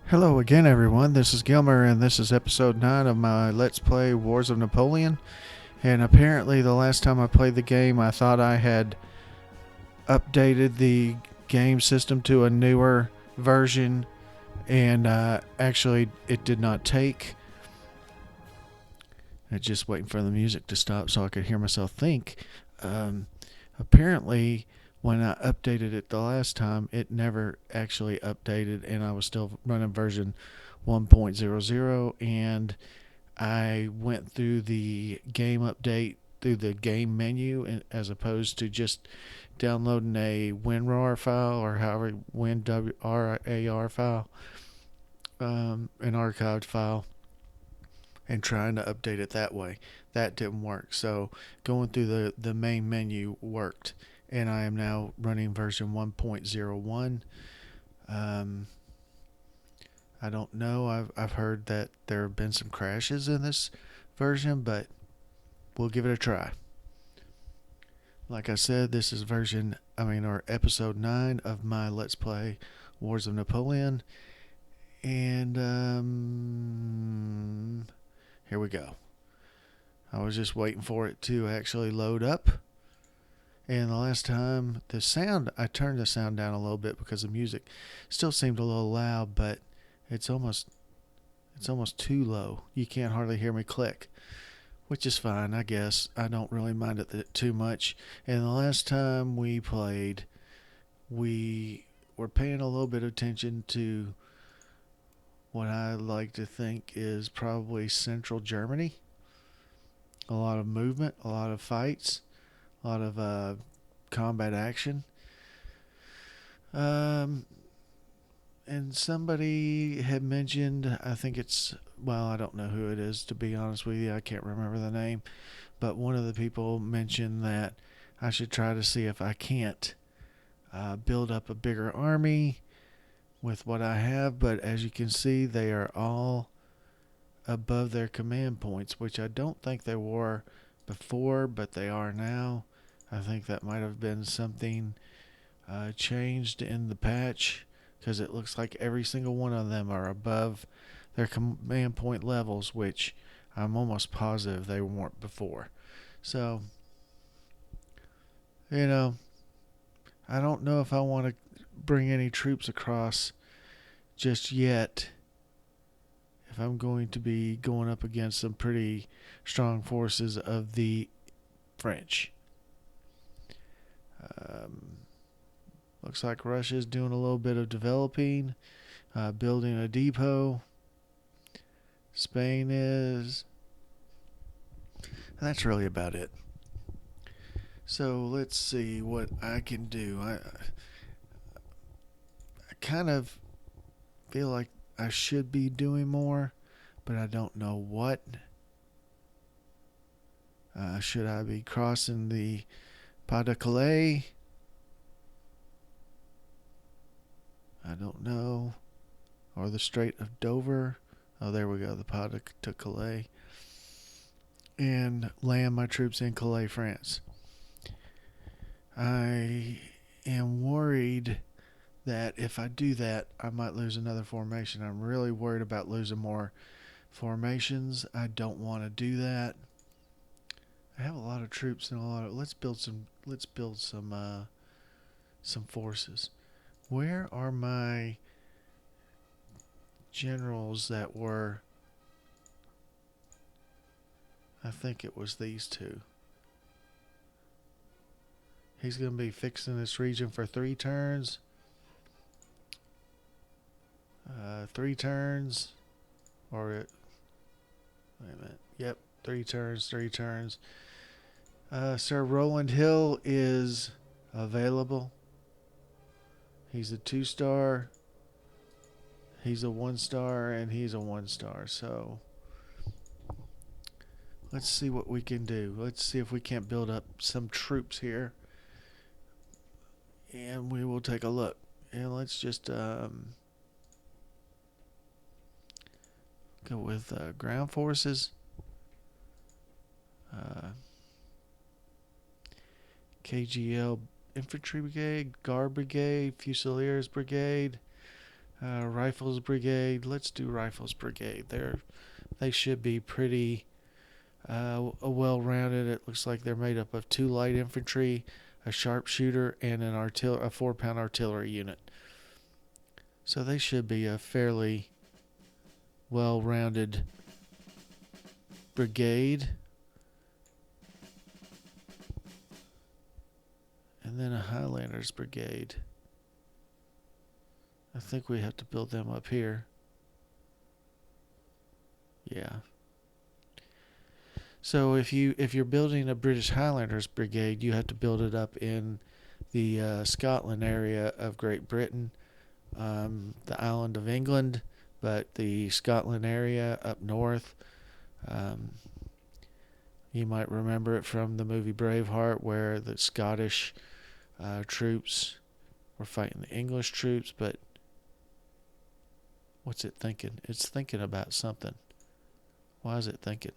Hello again, everyone. This is Gilmer, and this is episode 9 of my Let's Play Wars of Napoleon. And apparently, the last time I played the game, I thought I had updated the game system to a newer version, and actually, it did not take. I'm just waiting for the music to stop so I could hear myself think. Um, Apparently, when I updated it the last time, it never actually updated, and I was still running version 1.00. And I went through the game update through the game menu as opposed to just downloading a WinRAR file or however WinRAR file, an archived file, and trying to update it that way. That didn't work. So going through the main menu worked, and I am now running version 1.01. Um, I don't know. I've heard that there have been some crashes in this version, but we'll give it a try. Like I said, this is or episode 9 of my Let's Play Wars of Napoleon. And here we go. I was just waiting for it to actually load up. And the last time, I turned the sound down a little bit because the music still seemed a little loud, but it's almost too low. You can't hardly hear me click, which is fine, I guess. I don't really mind it too much. And the last time we played, we were paying a little bit of attention to what I like to think is probably central Germany. A lot of movement, a lot of fights, a lot of combat action. Um, and somebody had mentioned, I think I don't know who it is, to be honest with you. I can't remember the name. But one of the people mentioned that I should try to see if I can't build up a bigger army with what I have. But as you can see, they are all above their command points, which I don't think they were before, but they are now. I think that might have been something changed in the patch, because it looks like every single one of them are above their command point levels, which I'm almost positive they weren't before. So, you know, I don't know if I want to bring any troops across just yet, if I'm going to be going up against some pretty strong forces of the French. Um, Looks like Russia's doing a little bit of developing, building a depot. Spain is. And that's really about it. So let's see what I can do. I kind of feel like I should be doing more, but I don't know what. Should I be crossing the Pas de Calais? I don't know. Or the Strait of Dover. Oh, there we go, the Pas de Calais. And land my troops in Calais, France. I am worried that if I do that, I might lose another formation. I'm really worried about losing more formations. I don't want to do that. I have a lot of troops and a lot of. Let's build some forces. Where are my generals that were? I think it was these two. He's going to be fixing this region for 3 turns. 3 turns. Wait a minute. Yep, 3 turns, 3 turns. Sir Roland Hill is available. He's a 2-star. He's a 1-star, and he's a 1-star. So let's see what we can do. Let's see if we can't build up some troops here, and we will take a look. And let's just go with ground forces. KGL Infantry Brigade, Guard Brigade, Fusiliers Brigade, Rifles Brigade. Let's do Rifles Brigade. They should be pretty well-rounded. It looks like they're made up of 2 light infantry, a sharpshooter, and a 4-pound artillery unit. So they should be a fairly well-rounded brigade. And then a Highlanders Brigade. I think we have to build them up here. Yeah. So if you're building a British Highlanders Brigade, you have to build it up in the Scotland area of Great Britain, the island of England, but the Scotland area up north. You might remember it from the movie Braveheart, where the Scottish troops were fighting the English troops, but what's it thinking? It's thinking about something. Why is it thinking?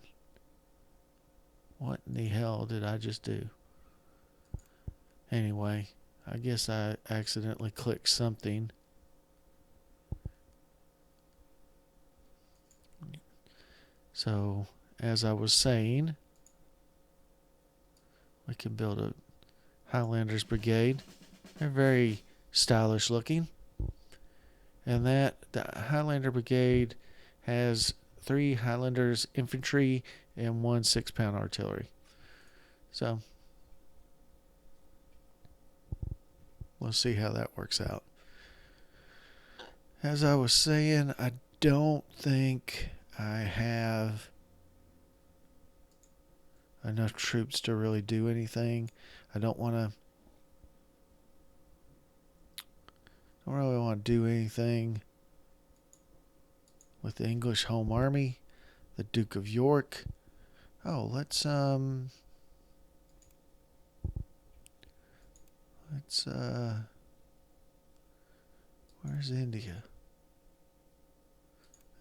What in the hell did I just do? Anyway, I guess I accidentally clicked something. So, as I was saying, we can build a Highlanders Brigade. They're very stylish looking. And the Highlander Brigade has 3 Highlanders infantry and 1 6-pound artillery. So we'll see how that works out. As I was saying, I don't think I have enough troops to really do anything. I don't really want to do anything with the English Home Army, the Duke of York. Oh, let's where's India?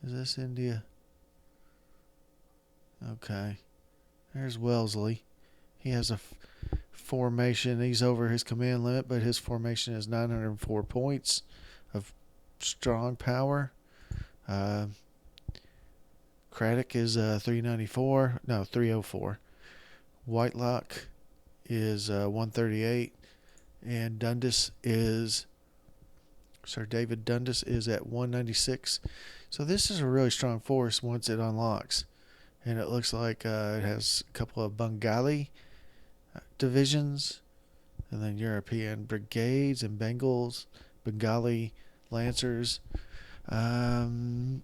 Is this India? Okay. There's Wellesley. He has a formation. He's over his command limit, but his formation is 904 points of strong power. Craddock is 394. No, 304. Whitelock is 138. And Sir David Dundas is at 196. So this is a really strong force once it unlocks. And it looks like it has a couple of Bengali divisions, and then European brigades and Bengali lancers. Let's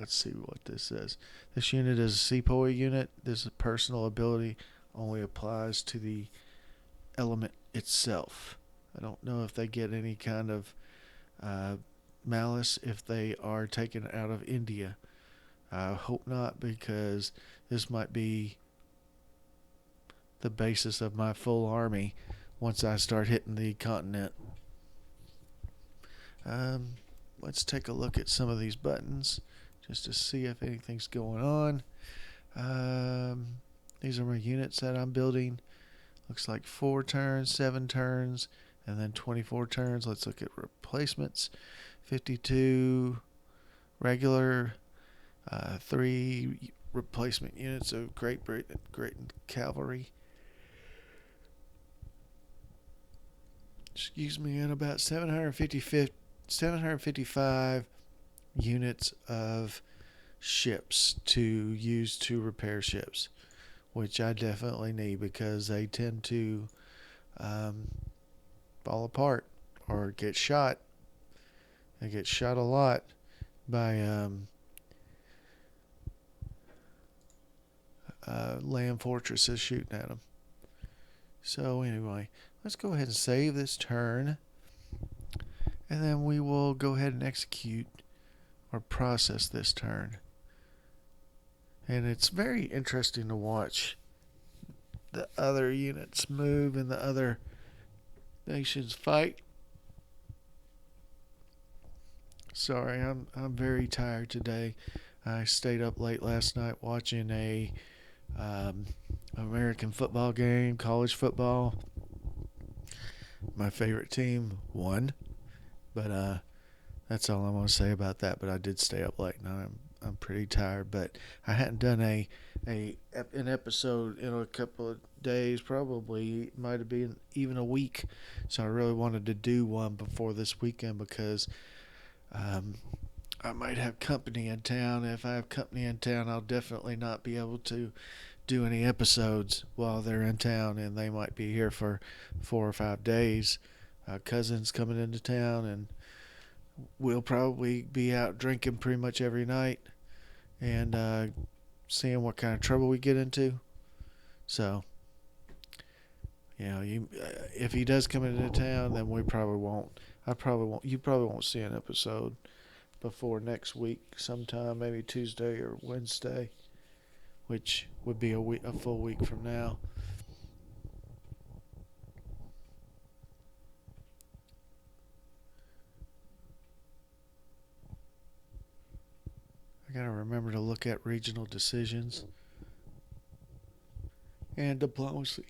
see what this says. This unit is a sepoy unit. This personal ability only applies to the element itself. I don't know if they get any kind of malice if they are taken out of India. I hope not, because this might be the basis of my full army once I start hitting the continent. Let's take a look at some of these buttons just to see if anything's going on. These are my units that I'm building. Looks like 4 turns, 7 turns, and then 24 turns. Let's look at replacements. 52 regular, 3 replacement units of Great Britain cavalry. Excuse me, and about 755 units of ships to use to repair ships, which I definitely need because they tend to fall apart or get shot. They get shot a lot by land fortresses shooting at them. So anyway, let's go ahead and save this turn, and then we will go ahead and execute or process this turn. And it's very interesting to watch the other units move and the other nations fight. Sorry, I'm very tired today. I stayed up late last night watching a American football game, college football. My favorite team won, but That's all I'm gonna say about that. But I did stay up late, and I'm pretty tired. But I hadn't done an episode in a couple of days. Probably might have been even a week. So I really wanted to do one before this weekend because um, I might have company in town. If I have company in town, I'll definitely not be able to do any episodes while they're in town, and they might be here for 4 or 5 days. Cousins coming into town, and we'll probably be out drinking pretty much every night and seeing what kind of trouble we get into. So, if he does come into town, then we probably won't. I probably won't. You probably won't see an episode before next week, sometime maybe Tuesday or Wednesday, which would be a full week from now. I gotta remember to look at regional decisions and diplomacy.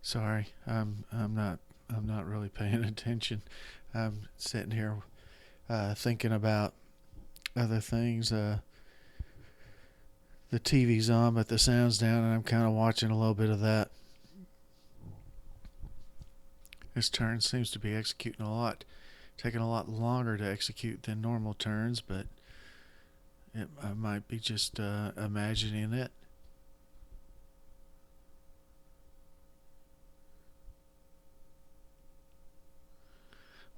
Sorry, I'm not really paying attention. I'm sitting here thinking about other things. The TV's on, but the sound's down, and I'm kind of watching a little bit of that. This turn seems to be executing a lot, taking a lot longer to execute than normal turns, but I might be just imagining it.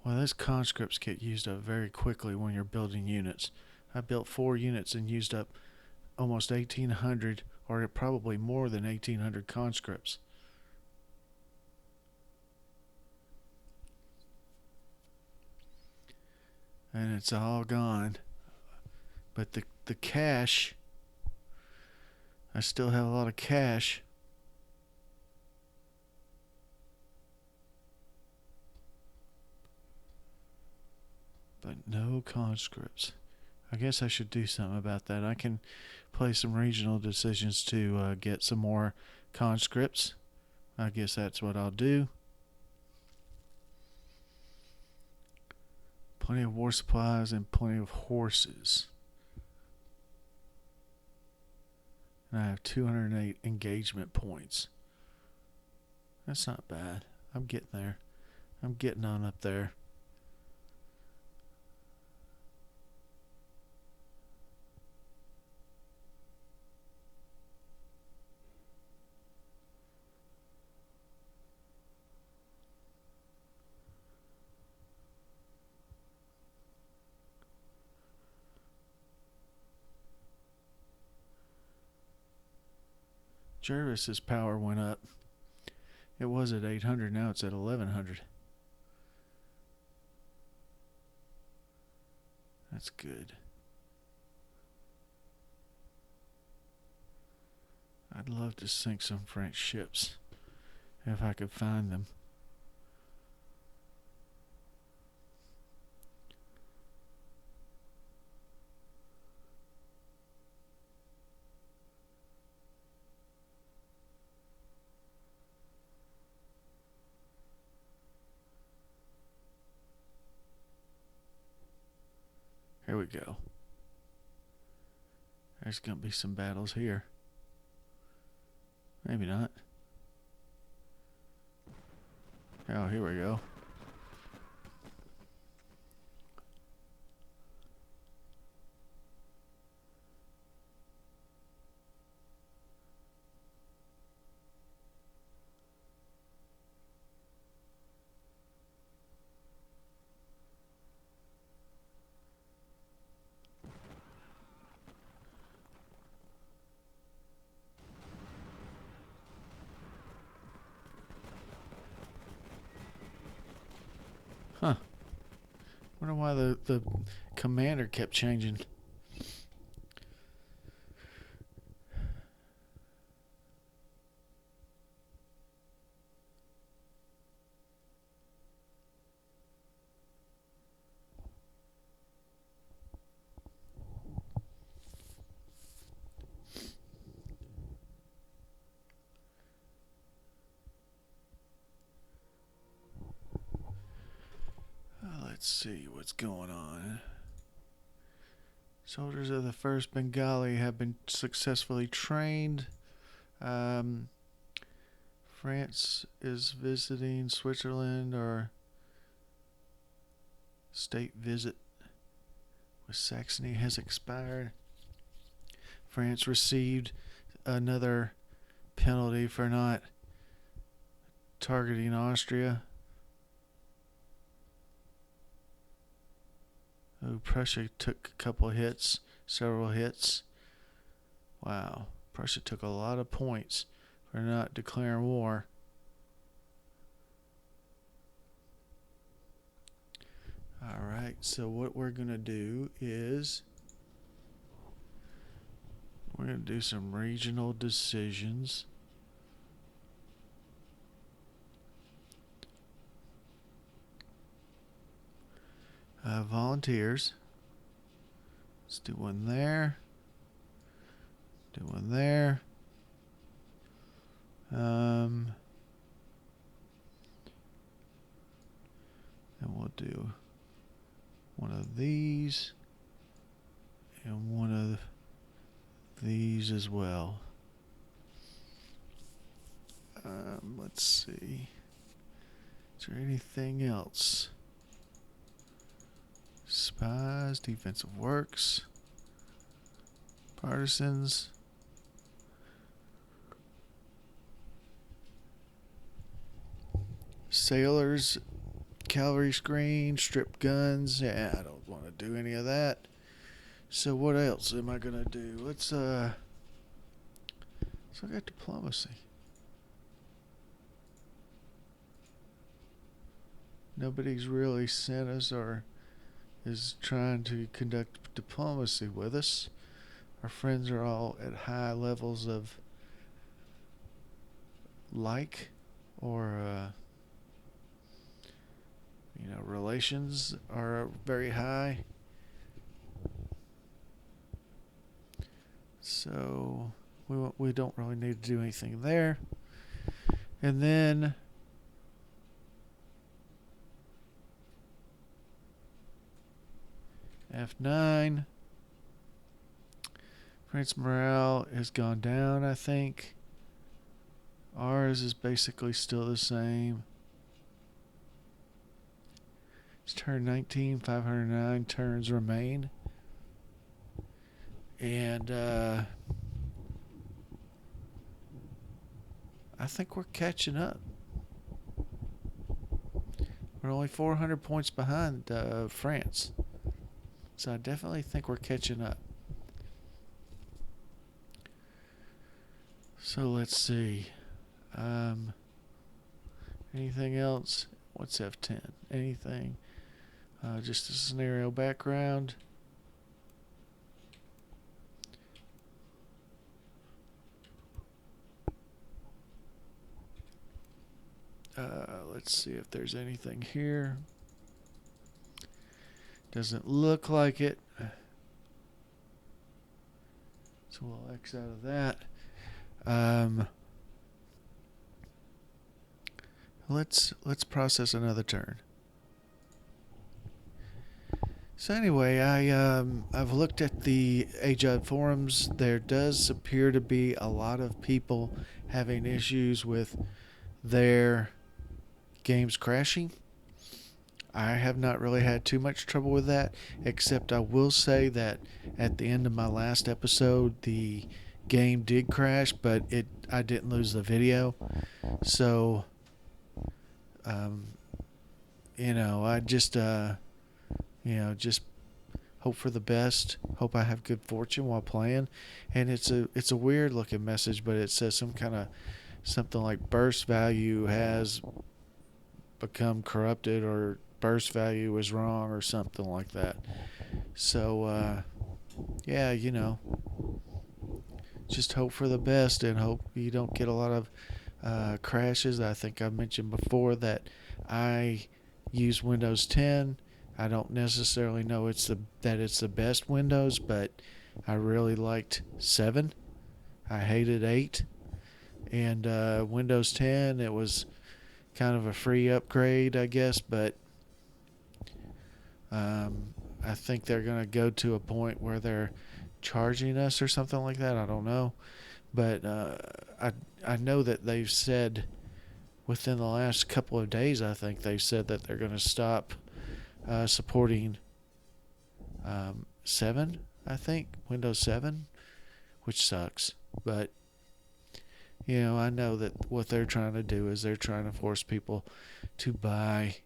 Well, those conscripts get used up very quickly when you're building units. I built 4 units and used up almost 1,800, or probably more than 1,800 conscripts. And it's all gone. But the cash, I still have a lot of cash. But no conscripts. I guess I should do something about that. I can play some regional decisions to get some more conscripts. I guess that's what I'll do. Plenty of war supplies and plenty of horses. And I have 208 engagement points. That's not bad. I'm getting there. I'm getting on up there. Jervis's power went up. It was at 800, now it's at 1100. That's good. I'd love to sink some French ships if I could find them. we go. There's going to be some battles here. Maybe not. Oh, here we go. Huh. Wonder why the commander kept changing. Let's see what's going on. Soldiers of the 1st Bengali have been successfully trained. France is visiting Switzerland, or state visit with Saxony has expired. France received another penalty for not targeting Austria. Oh, Prussia took a couple hits, several hits. Wow, Prussia took a lot of points for not declaring war. Alright, so what we're going to do is we're going to do some regional decisions. Volunteers. Let's do one there. Do one there. And we'll do one of these and one of these as well. Let's see. Is there anything else? Spies, defensive works, partisans, sailors, cavalry screen, stripped guns. Yeah, I don't want to do any of that. So what else am I gonna do? Let's look at diplomacy. Nobody's really sent us or is trying to conduct diplomacy with us. Our friends are all at high levels of or relations are very high. So we don't really need to do anything there. And then F9. France morale has gone down, I think. Ours is basically still the same. It's turn 19, 509 turns remain. And I think we're catching up. We're only 400 points behind France. So I definitely think we're catching up. So let's see. Anything else? What's F10? Anything? Just a scenario background. Let's see if there's anything here. Doesn't look like it. So we'll X out of that. Let's process another turn. So anyway, I've looked at the Aegod forums. There does appear to be a lot of people having issues with their games crashing. I have not really had too much trouble with that, except I will say that at the end of my last episode, the game did crash, but it I didn't lose the video. So, um, I just just hope for the best. Hope I have good fortune while playing. And it's a weird looking message, but it says some kind of something like burst value has become corrupted or burst value is wrong or something like that. So yeah, just hope for the best and hope you don't get a lot of crashes. I think I mentioned before that I use Windows 10. I don't necessarily know it's the best Windows, but I really liked 7. I hated 8, and Windows 10. It was kind of a free upgrade, I guess, but I think they're gonna go to a point where they're charging us or something like that. I don't know, but I I know that they've said within the last couple of days, I think they've said that they're going to stop supporting 7, I think, Windows 7, which sucks. But, I know that what they're trying to do is they're trying to force people to buy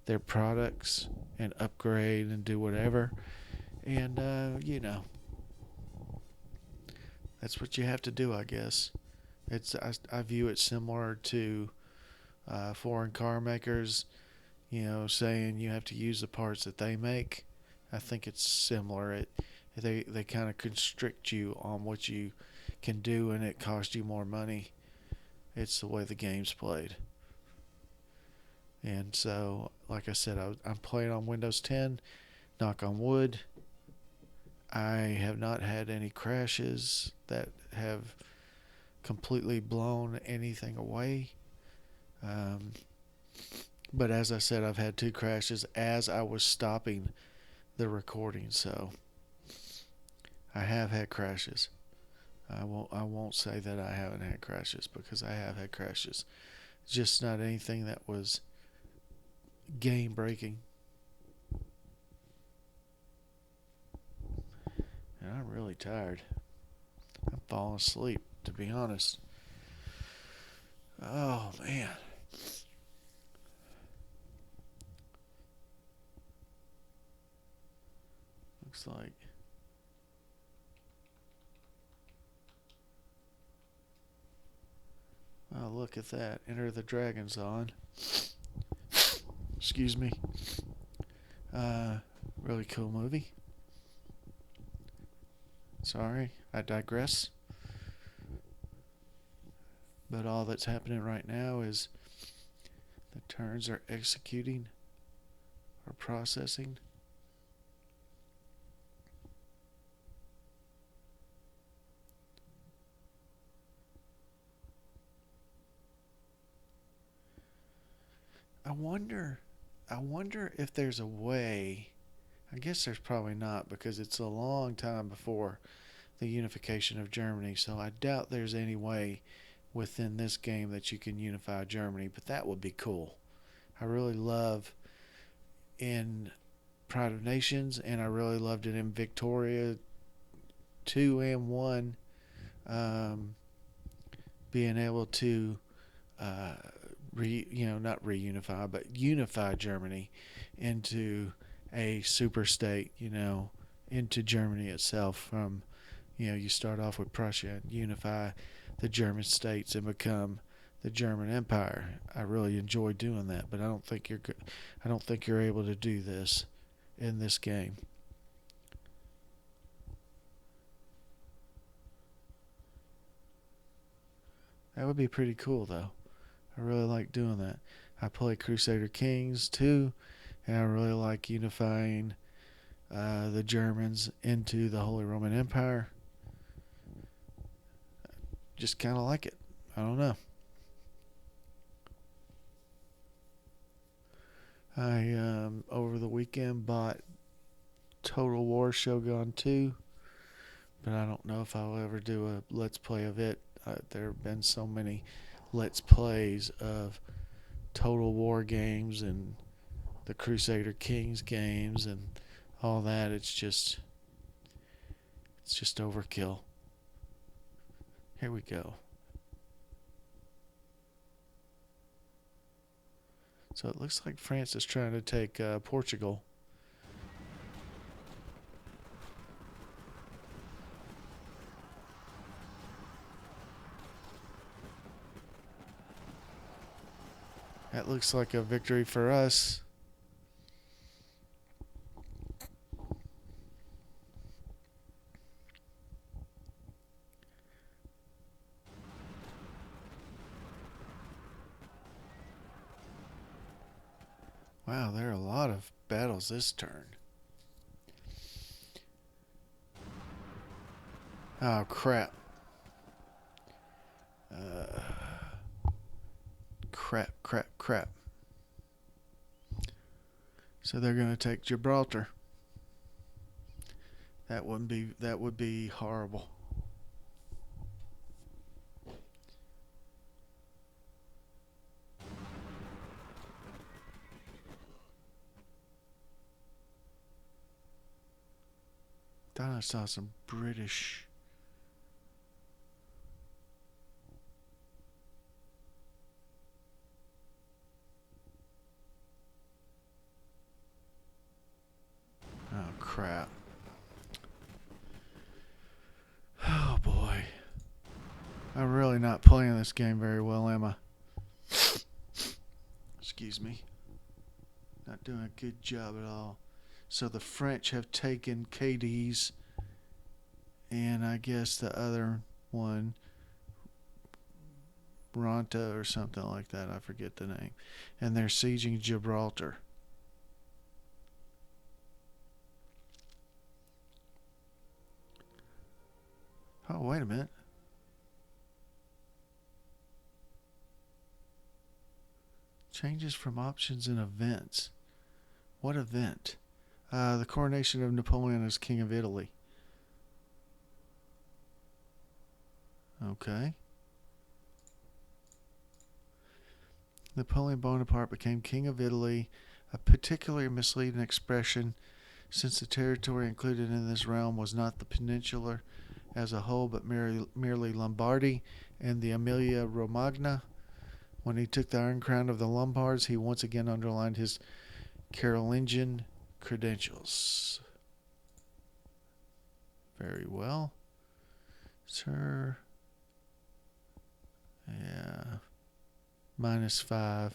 their products and upgrade and do whatever. And, that's what you have to do, I guess. I view it similar to foreign car makers, saying you have to use the parts that they make. I think it's similar. They kind of constrict you on what you can do, and it costs you more money. It's the way the game's played. And so, like I said, I'm playing on Windows 10. Knock on wood. I have not had any crashes that have completely blown anything away. Um, but as I said, I've had 2 crashes as I was stopping the recording, so I have had crashes. I won't say that I haven't had crashes because I have had crashes. Just not anything that was game breaking. And I'm really tired. I'm falling asleep, to be honest. Oh man. Looks like oh, look at that. Enter the Dragon's on. Excuse me. Uh, really cool movie. Sorry, I digress. But all that's happening right now is the turns are executing or processing. I wonder I wonder if there's a way. I guess there's probably not because it's a long time before the unification of Germany, so I doubt there's any way within this game that you can unify Germany, but that would be cool. I really love in Pride of Nations, and I really loved it in Victoria 2 and 1, um, being able to uh, not reunify, but unify Germany into a super state, into Germany itself. From, you start off with Prussia and unify the German states and become the German Empire. I really enjoy doing that, but I don't think you're able to do this in this game. That would be pretty cool, though. I really like doing that. I play Crusader Kings too, and I really like unifying the Germans into the Holy Roman Empire. Just kind of like it. I don't know. I over the weekend bought Total War Shogun 2, but I don't know if I'll ever do a Let's Play of it. There have been so many Let's Plays of Total War games and the Crusader Kings games and all that. It's just overkill. Here we go. So it looks like France is trying to take Portugal. That looks like a victory for us. Wow, there are a lot of battles this turn. Oh, crap. Crap. So they're going to take Gibraltar. That would be horrible. Thought I saw some British. Oh, crap. Oh, boy. I'm really not playing this game very well, am I? Excuse me. Not doing a good job at all. So the French have taken Cadiz, and I guess the other one, Ronta or something like that. I forget the name. And they're sieging Gibraltar. Oh, wait a minute. Changes from options and events. What event? The coronation of Napoleon as King of Italy. Okay. Napoleon Bonaparte became King of Italy, a particularly misleading expression since the territory included in this realm was not the peninsula as a whole but merely Lombardy and the Emilia-Romagna. When he took the Iron Crown of the Lombards, he once again underlined his Carolingian credentials. Very well. Sir. Yeah. -5.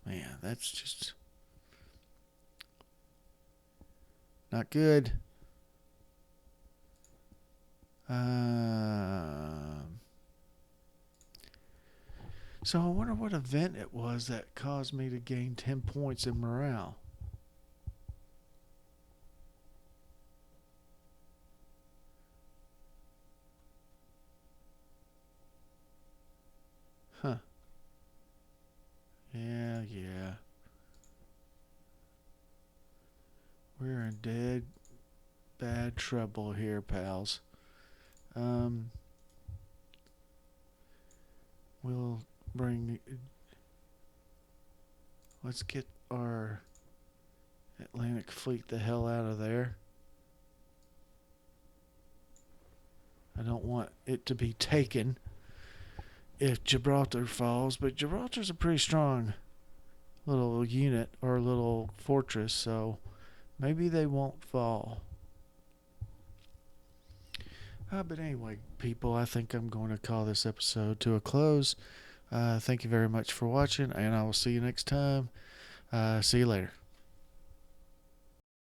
Man, that's just not good. So I wonder what event it was that caused me to gain 10 points in morale. Huh. Yeah. We're in dead bad trouble here, pals. We'll let's get our Atlantic fleet the hell out of there. I don't want it to be taken if Gibraltar falls, but Gibraltar's a pretty strong little unit or little fortress, so maybe they won't fall. But anyway, people, I think I'm going to call this episode to a close. Thank you very much for watching, and I will see you next time. See you later.